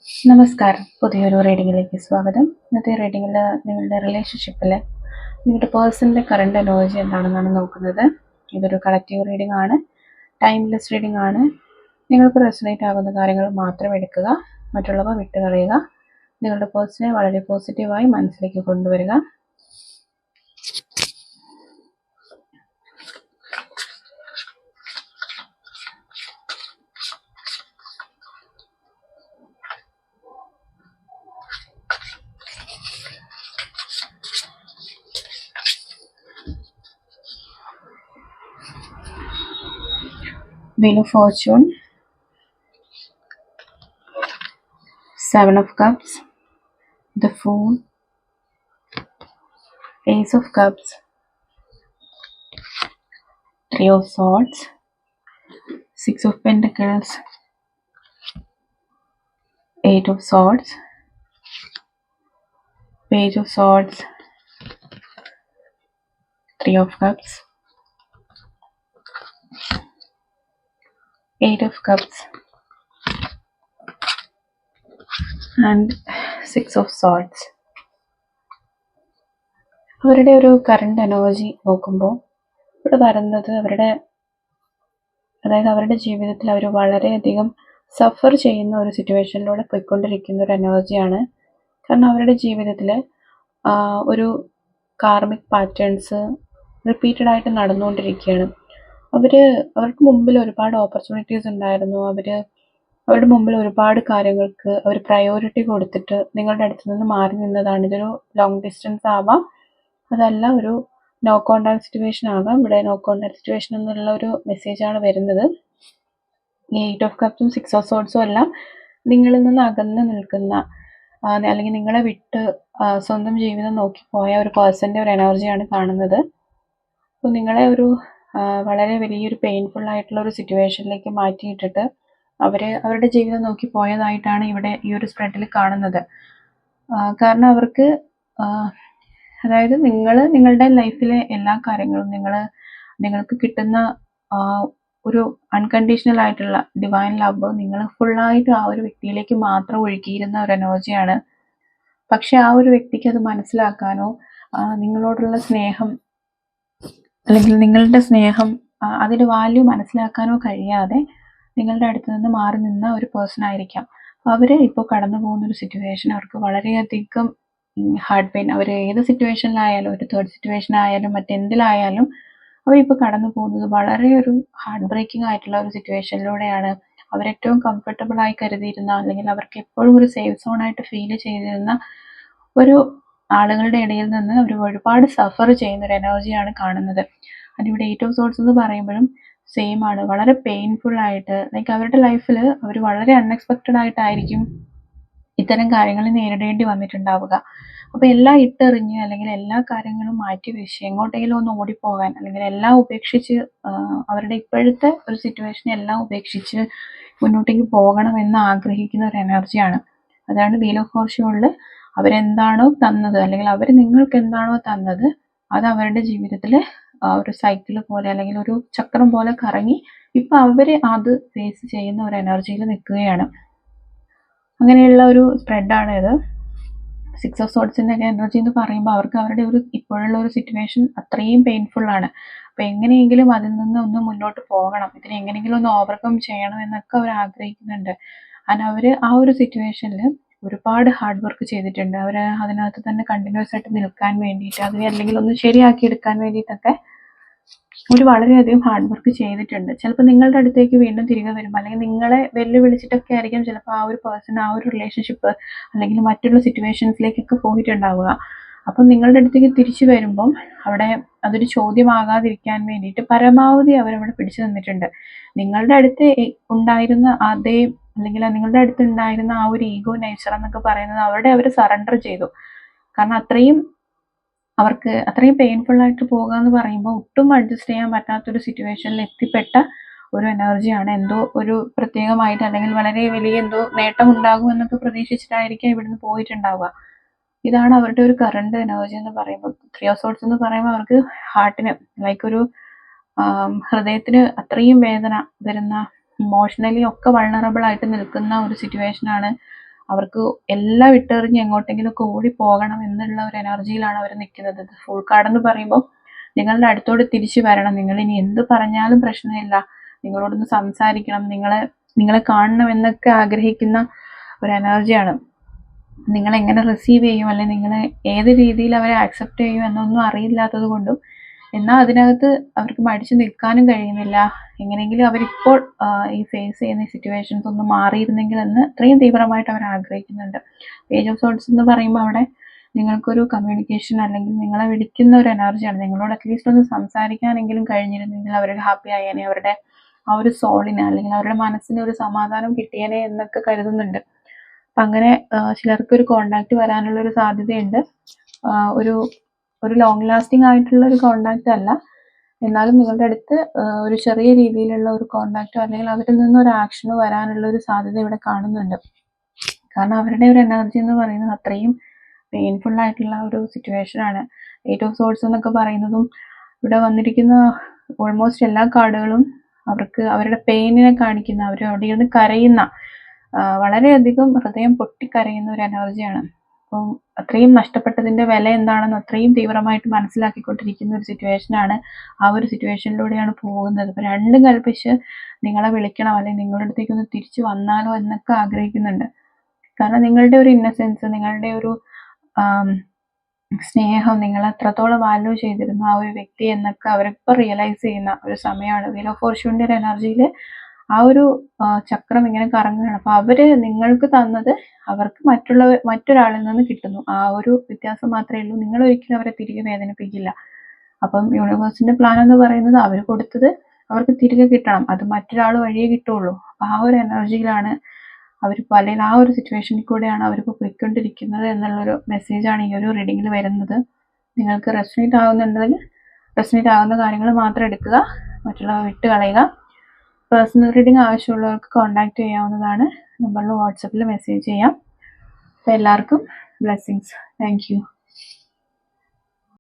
നമസ്കാരം. പുതിയൊരു റീഡിങ്ങിലേക്ക് സ്വാഗതം. ഇന്നത്തെ റീഡിങ്ങിൽ നിങ്ങളുടെ റിലേഷൻഷിപ്പിൽ നിങ്ങളുടെ പേഴ്സണിൻ്റെ കറണ്ട് എനർജി എന്താണെന്നാണ് നോക്കുന്നത്. ഇതൊരു കളക്റ്റീവ് റീഡിംഗ് ആണ്, ടൈംലെസ് റീഡിംഗ് ആണ്. നിങ്ങൾക്ക് റെസൊണേറ്റ് ആകുന്ന കാര്യങ്ങൾ മാത്രം എടുക്കുക, മറ്റുള്ളവ വിട്ടുകളയുക. നിങ്ങളുടെ പേഴ്സണെ വളരെ പോസിറ്റീവായി മനസ്സിലേക്ക് കൊണ്ടുവരിക. Wheel of Fortune, 7 of Cups, the Fool, Ace of Cups, 3 of Swords, 6 of Pentacles, 8 of Swords, Page of Swords, 3 of Cups, 8 of Cups, and 6 of Swords. അവരുടെ ഒരു കറണ്ട് എനർജി നോക്കുമ്പോൾ ഇവിടെ വരുന്നത് അവരുടെ ജീവിതത്തിൽ അവർ വളരെയധികം സഫർ ചെയ്യുന്ന ഒരു സിറ്റുവേഷനിലൂടെ പോയിക്കൊണ്ടിരിക്കുന്ന ഒരു എനർജിയാണ്. കാരണം അവരുടെ ജീവിതത്തിൽ ഒരു കാർമിക് പാറ്റേൺസ് റിപ്പീറ്റഡ് ആയിട്ട് നടന്നുകൊണ്ടിരിക്കുകയാണ്. അവർക്ക് മുമ്പിൽ ഒരുപാട് ഓപ്പർച്യൂണിറ്റീസ് ഉണ്ടായിരുന്നു. അവരുടെ മുമ്പിൽ ഒരുപാട് കാര്യങ്ങൾക്ക് അവർ പ്രയോറിറ്റി കൊടുത്തിട്ട് നിങ്ങളുടെ അടുത്ത് നിന്ന് മാറി നിന്നതാണ്. ഇതൊരു ലോങ് ഡിസ്റ്റൻസ് ആവാം, അതല്ല ഒരു നോ കോണ്ടാക്ട് സിറ്റുവേഷൻ ആകാം. ഇവിടെ നോ കോണ്ടാക്ട് സിറ്റുവേഷൻ എന്നുള്ള ഒരു മെസ്സേജാണ് വരുന്നത്. ഈ 8 ഓഫ് കപ്സും 6 ഓഫ് സോർഡ്സും എല്ലാം നിങ്ങളിൽ നിന്ന് അകന്ന് നിൽക്കുന്ന അല്ലെങ്കിൽ നിങ്ങളെ വിട്ട് സ്വന്തം ജീവിതം നോക്കി പോയ ഒരു പേഴ്സൻ്റെ ഒരു എനർജിയാണ് കാണുന്നത്. അപ്പോൾ നിങ്ങളെ വളരെ വലിയൊരു പെയിൻഫുൾ ആയിട്ടുള്ള ഒരു സിറ്റുവേഷനിലേക്ക് മാറ്റിയിട്ടിട്ട് അവരുടെ ജീവിതം നോക്കി പോയതായിട്ടാണ് ഇവിടെ ഈ ഒരു സ്പ്രെഡിൽ കാണുന്നത്. കാരണം അവർക്ക് അതായത് നിങ്ങളുടെ ലൈഫിലെ എല്ലാ കാര്യങ്ങളും നിങ്ങൾക്ക് കിട്ടുന്ന ഒരു അൺകണ്ടീഷണൽ ആയിട്ടുള്ള ഡിവൈൻ ലവ് നിങ്ങൾ ഫുള്ളായിട്ട് ആ ഒരു വ്യക്തിയിലേക്ക് മാത്രം ഒഴുകിയിരുന്ന ഒരു എനർജിയാണ്. പക്ഷെ ആ ഒരു വ്യക്തിക്ക് അത് മനസ്സിലാക്കാനോ നിങ്ങളോടുള്ള സ്നേഹം അല്ലെങ്കിൽ നിങ്ങളുടെ സ്നേഹം അതിൻ്റെ വാല്യൂ മനസ്സിലാക്കാനോ കഴിയാതെ നിങ്ങളുടെ അടുത്ത് നിന്ന് മാറി നിന്ന ഒരു പേഴ്സൺ ആയിരിക്കാം. അവർ ഇപ്പോൾ കടന്നു പോകുന്നൊരു സിറ്റുവേഷൻ അവർക്ക് വളരെയധികം ഹാർഡ് പെയിൻ. അവർ ഏത് സിറ്റുവേഷനിലായാലും, ഒരു തേർഡ് സിറ്റുവേഷൻ ആയാലും മറ്റെന്തിലായാലും അവരിപ്പോൾ കടന്നു പോകുന്നത് വളരെ ഒരു ഹാർട്ട് ബ്രേക്കിംഗ് ആയിട്ടുള്ള ഒരു സിറ്റുവേഷനിലൂടെയാണ്. അവരേറ്റവും കംഫർട്ടബിൾ ആയി കരുതിയിരുന്ന അല്ലെങ്കിൽ അവർക്ക് എപ്പോഴും ഒരു സേഫ് സോണായിട്ട് ഫീൽ ചെയ്തിരുന്ന ഒരു ആളുകളുടെ ഇടയിൽ നിന്ന് അവർ ഒരുപാട് സഫർ ചെയ്യുന്ന ഒരു എനർജിയാണ് കാണുന്നത്. അതിവിടെ 8 ഓഫ് സോർഡ്സ് എന്ന് പറയുമ്പോഴും സെയിം ആണ്. വളരെ പെയിൻഫുൾ ആയിട്ട് ലൈക്ക് അവരുടെ ലൈഫിൽ അവർ വളരെ അൺഎക്സ്പെക്റ്റഡ് ആയിട്ടായിരിക്കും ഇത്തരം കാര്യങ്ങൾ നേരിടേണ്ടി വന്നിട്ടുണ്ടാവുക. അപ്പോൾ എല്ലാം ഇട്ടെറിഞ്ഞ് അല്ലെങ്കിൽ എല്ലാ കാര്യങ്ങളും മാറ്റി വെച്ച് എങ്ങോട്ടെങ്കിലും ഒന്ന് ഓടിപ്പോകാൻ അല്ലെങ്കിൽ എല്ലാം ഉപേക്ഷിച്ച് അവരുടെ ഇപ്പോഴത്തെ ഒരു സിറ്റുവേഷനെ എല്ലാം ഉപേക്ഷിച്ച് മുന്നോട്ടേക്ക് പോകണമെന്ന് ആഗ്രഹിക്കുന്ന ഒരു എനർജിയാണ്. അതാണ് വീൽ ഓഫ് ഫോർച്യൂണിൽ അവരെന്താണോ തന്നത് അല്ലെങ്കിൽ അവർ നിങ്ങൾക്ക് എന്താണോ തന്നത് അത് അവരുടെ ജീവിതത്തിൽ ഒരു സൈക്കിൾ പോലെ അല്ലെങ്കിൽ ഒരു ചക്രം പോലെ കറങ്ങി ഇപ്പം അവർ അത് ഫേസ് ചെയ്യുന്ന ഒരു എനർജിയിൽ നിൽക്കുകയാണ്. അങ്ങനെയുള്ള ഒരു സ്പ്രെഡാണ് ഇത്. 6 ഓഫ് സോർഡ്സിൻ്റെ എനർജി എന്ന് പറയുമ്പോൾ അവർക്ക് അവരുടെ ഇപ്പോഴുള്ള ഒരു സിറ്റുവേഷൻ അത്രയും പെയിൻഫുൾ ആണ്. അപ്പോൾ എങ്ങനെയെങ്കിലും അതിൽ നിന്ന് ഒന്ന് മുന്നോട്ട് പോകണം, ഇതിനെ എങ്ങനെയെങ്കിലും ഒന്ന് ഓവർകം ചെയ്യണം എന്നൊക്കെ അവർ ആഗ്രഹിക്കുന്നുണ്ട്. അവർ ആ ഒരു സിറ്റുവേഷനിൽ ഒരുപാട് ഹാർഡ് വർക്ക് ചെയ്തിട്ടുണ്ട്. അവർ അതിനകത്ത് തന്നെ കണ്ടിന്യൂസ് ആയിട്ട് നിൽക്കാൻ വേണ്ടിയിട്ട് അതിനെ അല്ലെങ്കിൽ ഒന്ന് ശരിയാക്കി എടുക്കാൻ വേണ്ടിയിട്ടൊക്കെ വളരെയധികം ഹാർഡ് വർക്ക് ചെയ്തിട്ടുണ്ട്. ചിലപ്പോൾ നിങ്ങളുടെ അടുത്തേക്ക് വീണ്ടും തിരികെ വരുമ്പോൾ അല്ലെങ്കിൽ നിങ്ങളെ വെല്ലുവിളിച്ചിട്ടൊക്കെ ആയിരിക്കും ചിലപ്പോൾ ആ ഒരു പേഴ്സൺ ആ ഒരു റിലേഷൻഷിപ്പ് അല്ലെങ്കിൽ മറ്റുള്ള സിറ്റുവേഷൻസിലേക്കൊക്കെ പോയിട്ടുണ്ടാവുക. അപ്പം നിങ്ങളുടെ അടുത്തേക്ക് തിരിച്ചു വരുമ്പം അവിടെ അതൊരു ചോദ്യമാകാതിരിക്കാൻ വേണ്ടിയിട്ട് പരമാവധി അവരവിടെ പിടിച്ചു നിന്നിട്ടുണ്ട്. നിങ്ങളുടെ അടുത്ത് ഉണ്ടായിരുന്ന അതേ അല്ലെങ്കിൽ നിങ്ങളുടെ അടുത്ത് ഉണ്ടായിരുന്ന ആ ഒരു ഈഗോ നേച്ചർ എന്നൊക്കെ പറയുന്നത് അവർ സറണ്ടർ ചെയ്തു. കാരണം അവർക്ക് അത്രയും പെയിൻഫുൾ ആയിട്ട് പോകുക എന്ന് പറയുമ്പോൾ ഒട്ടും അഡ്ജസ്റ്റ് ചെയ്യാൻ പറ്റാത്തൊരു സിറ്റുവേഷനിൽ എത്തിപ്പെട്ട ഒരു എനർജിയാണ്. എന്തോ ഒരു പ്രത്യേകമായിട്ട് അല്ലെങ്കിൽ വളരെ വലിയ എന്തോ നേട്ടം ഉണ്ടാകും എന്നൊക്കെ പ്രതീക്ഷിച്ചിട്ടായിരിക്കും ഇവിടുന്ന് പോയിട്ടുണ്ടാവുക. ഇതാണ് അവരുടെ ഒരു കറണ്ട് എനർജി എന്ന് പറയുമ്പോൾ. 3 ഓഫ് സോർഡ്സ് എന്ന് പറയുമ്പോൾ അവർക്ക് ഹാർട്ടിന് ലൈക്ക് ഒരു ഹൃദയത്തിന് അത്രയും വേദന വരുന്ന, ഇമോഷണലി ഒക്കെ വൾണറബിൾ ആയിട്ട് നിൽക്കുന്ന ഒരു സിറ്റുവേഷനാണ് അവർക്ക് എല്ലാം വിട്ടെറിഞ്ഞ് എങ്ങോട്ടെങ്കിലുമൊക്കെ ഓടി പോകണം എന്നുള്ള ഒരു എനർജിയിലാണ് അവർ നിൽക്കുന്നത്. ഫുൾ കാർഡ് എന്ന് പറയുമ്പോൾ നിങ്ങളുടെ അടുത്തോട്ട് തിരിച്ചു വരണം, നിങ്ങൾ ഇനി എന്ത് പറഞ്ഞാലും പ്രശ്നമില്ല, നിങ്ങളോടൊന്ന് സംസാരിക്കണം, നിങ്ങളെ കാണണം എന്നൊക്കെ ആഗ്രഹിക്കുന്ന ഒരു എനർജിയാണ്. നിങ്ങളെങ്ങനെ റിസീവ് ചെയ്യും, അല്ലെങ്കിൽ നിങ്ങൾ ഏത് രീതിയിൽ അവരെ ആക്സെപ്റ്റ് ചെയ്യും എന്നൊന്നും അറിയില്ലാത്തത് കൊണ്ടും, എന്നാൽ അതിനകത്ത് അവർക്ക് മടിച്ചു നിൽക്കാനും കഴിയുന്നില്ല. എങ്ങനെയെങ്കിലും അവരിപ്പോൾ ഈ ഫേസ് ചെയ്യുന്ന സിറ്റുവേഷൻസ് ഒന്ന് മാറിയിരുന്നെങ്കിൽ എന്ന് അത്രയും തീവ്രമായിട്ട് അവർ ആഗ്രഹിക്കുന്നുണ്ട്. പേജ് ഓഫ് സോർട്സ് എന്ന് പറയുമ്പോൾ അവിടെ നിങ്ങൾക്കൊരു കമ്മ്യൂണിക്കേഷൻ അല്ലെങ്കിൽ നിങ്ങളെ വിളിക്കുന്ന ഒരു എനർജിയാണ്. നിങ്ങളോട് അറ്റ്ലീസ്റ്റ് ഒന്ന് സംസാരിക്കാനെങ്കിലും കഴിഞ്ഞിരുന്നെങ്കിൽ അവർക്ക് ഹാപ്പി ആയേനെ, അവരുടെ ആ ഒരു സോളിന് അല്ലെങ്കിൽ അവരുടെ മനസ്സിന് ഒരു സമാധാനം കിട്ടിയേനെ എന്നൊക്കെ കരുതുന്നുണ്ട്. അപ്പം അങ്ങനെ ചിലർക്ക് ഒരു കോണ്ടാക്ട് വരാനുള്ള ഒരു സാധ്യതയുണ്ട്. ഒരു ലോങ് ലാസ്റ്റിംഗ് ആയിട്ടുള്ള ഒരു കോണ്ടാക്ട് അല്ല, എന്നാലും നിങ്ങളുടെ അടുത്ത് ഒരു ചെറിയ രീതിയിലുള്ള ഒരു കോണ്ടാക്റ്റോ അല്ലെങ്കിൽ അവരിൽ നിന്നൊരു ആക്ഷനോ വരാനുള്ള ഒരു സാധ്യത ഇവിടെ കാണുന്നുണ്ട്. കാരണം അവരുടെ ഒരു എനർജി എന്ന് പറയുന്നത് അത്രയും പെയിൻഫുൾ ആയിട്ടുള്ള ഒരു സിറ്റുവേഷൻ ആണ്. 8 ഓഫ് സോർട്സ് എന്നൊക്കെ പറയുന്നതും ഇവിടെ വന്നിരിക്കുന്ന ഓൾമോസ്റ്റ് എല്ലാ കാർഡുകളും അവർക്ക് അവരുടെ പെയിനിനെ കാണിക്കുന്ന, അവർ അവിടെ ഇരുന്ന് കരയുന്ന, വളരെയധികം ഹൃദയം പൊട്ടിക്കരയുന്ന ഒരു എനർജിയാണ്. അപ്പം അത്രയും നഷ്ടപ്പെട്ടതിൻ്റെ വില എന്താണെന്ന് അത്രയും തീവ്രമായിട്ട് മനസ്സിലാക്കിക്കൊണ്ടിരിക്കുന്ന ഒരു സിറ്റുവേഷനാണ്. ആ ഒരു സിറ്റുവേഷനിലൂടെയാണ് പോകുന്നത്. ഇപ്പം രണ്ടും കൽപ്പിച്ച് നിങ്ങളെ വിളിക്കണം, അല്ലെങ്കിൽ നിങ്ങളുടെ അടുത്തേക്കൊന്ന് തിരിച്ചു വന്നാലോ എന്നൊക്കെ ആഗ്രഹിക്കുന്നുണ്ട്. കാരണം നിങ്ങളുടെ ഒരു ഇന്നസെൻസ്, നിങ്ങളുടെ ഒരു സ്നേഹം, നിങ്ങൾ എത്രത്തോളം വാല്യൂ ചെയ്തിരുന്നു ആ ഒരു വ്യക്തി എന്നൊക്കെ അവരിപ്പോൾ റിയലൈസ് ചെയ്യുന്ന ഒരു സമയമാണ്. വീൽ ഓഫ് ഫോർച്യൂണിൻ്റെ ഒരു എനർജിയിൽ ആ ഒരു ചക്രം ഇങ്ങനെ കറങ്ങുകയാണ്. അപ്പോൾ അവർ നിങ്ങൾക്ക് തന്നത് അവർക്ക് മറ്റൊരാളിൽ നിന്ന് കിട്ടുന്നു. ആ ഒരു വ്യത്യാസം മാത്രമേ ഉള്ളൂ. നിങ്ങൾ ഒരിക്കലും അവരെ തിരികെ വേദനിപ്പിക്കില്ല. അപ്പം യൂണിവേഴ്സിൻ്റെ പ്ലാൻ എന്ന് പറയുന്നത് അവർ കൊടുത്തത് അവർക്ക് തിരികെ കിട്ടണം, അത് മറ്റൊരാൾ വഴിയേ കിട്ടുള്ളൂ. ആ ഒരു എനർജിയിലാണ് അവരിപ്പോൾ, അല്ലെങ്കിൽ ആ ഒരു സിറ്റുവേഷനിൽ കൂടെയാണ് അവരിപ്പോൾ പോയിക്കൊണ്ടിരിക്കുന്നത് എന്നുള്ളൊരു മെസ്സേജാണ് ഈ ഒരു റീഡിങ്ങിൽ വരുന്നത്. നിങ്ങൾക്ക് റെസൊനേറ്റ് ആവുന്നുണ്ടെങ്കിൽ റെസൊനേറ്റ് ആവുന്ന കാര്യങ്ങൾ മാത്രം എടുക്കുക, മറ്റുള്ളവ വിട്ട് കളയുക. പേഴ്സണൽ റീഡിംഗ് ആവശ്യമുള്ളവർക്ക് കോൺടാക്റ്റ് ചെയ്യാവുന്നതാണ്. നമ്പറിൽ വാട്സപ്പിൽ മെസ്സേജ് ചെയ്യാം. അപ്പോൾ എല്ലാവർക്കും ബ്ലെസ്സിങ്സ്. Thank you.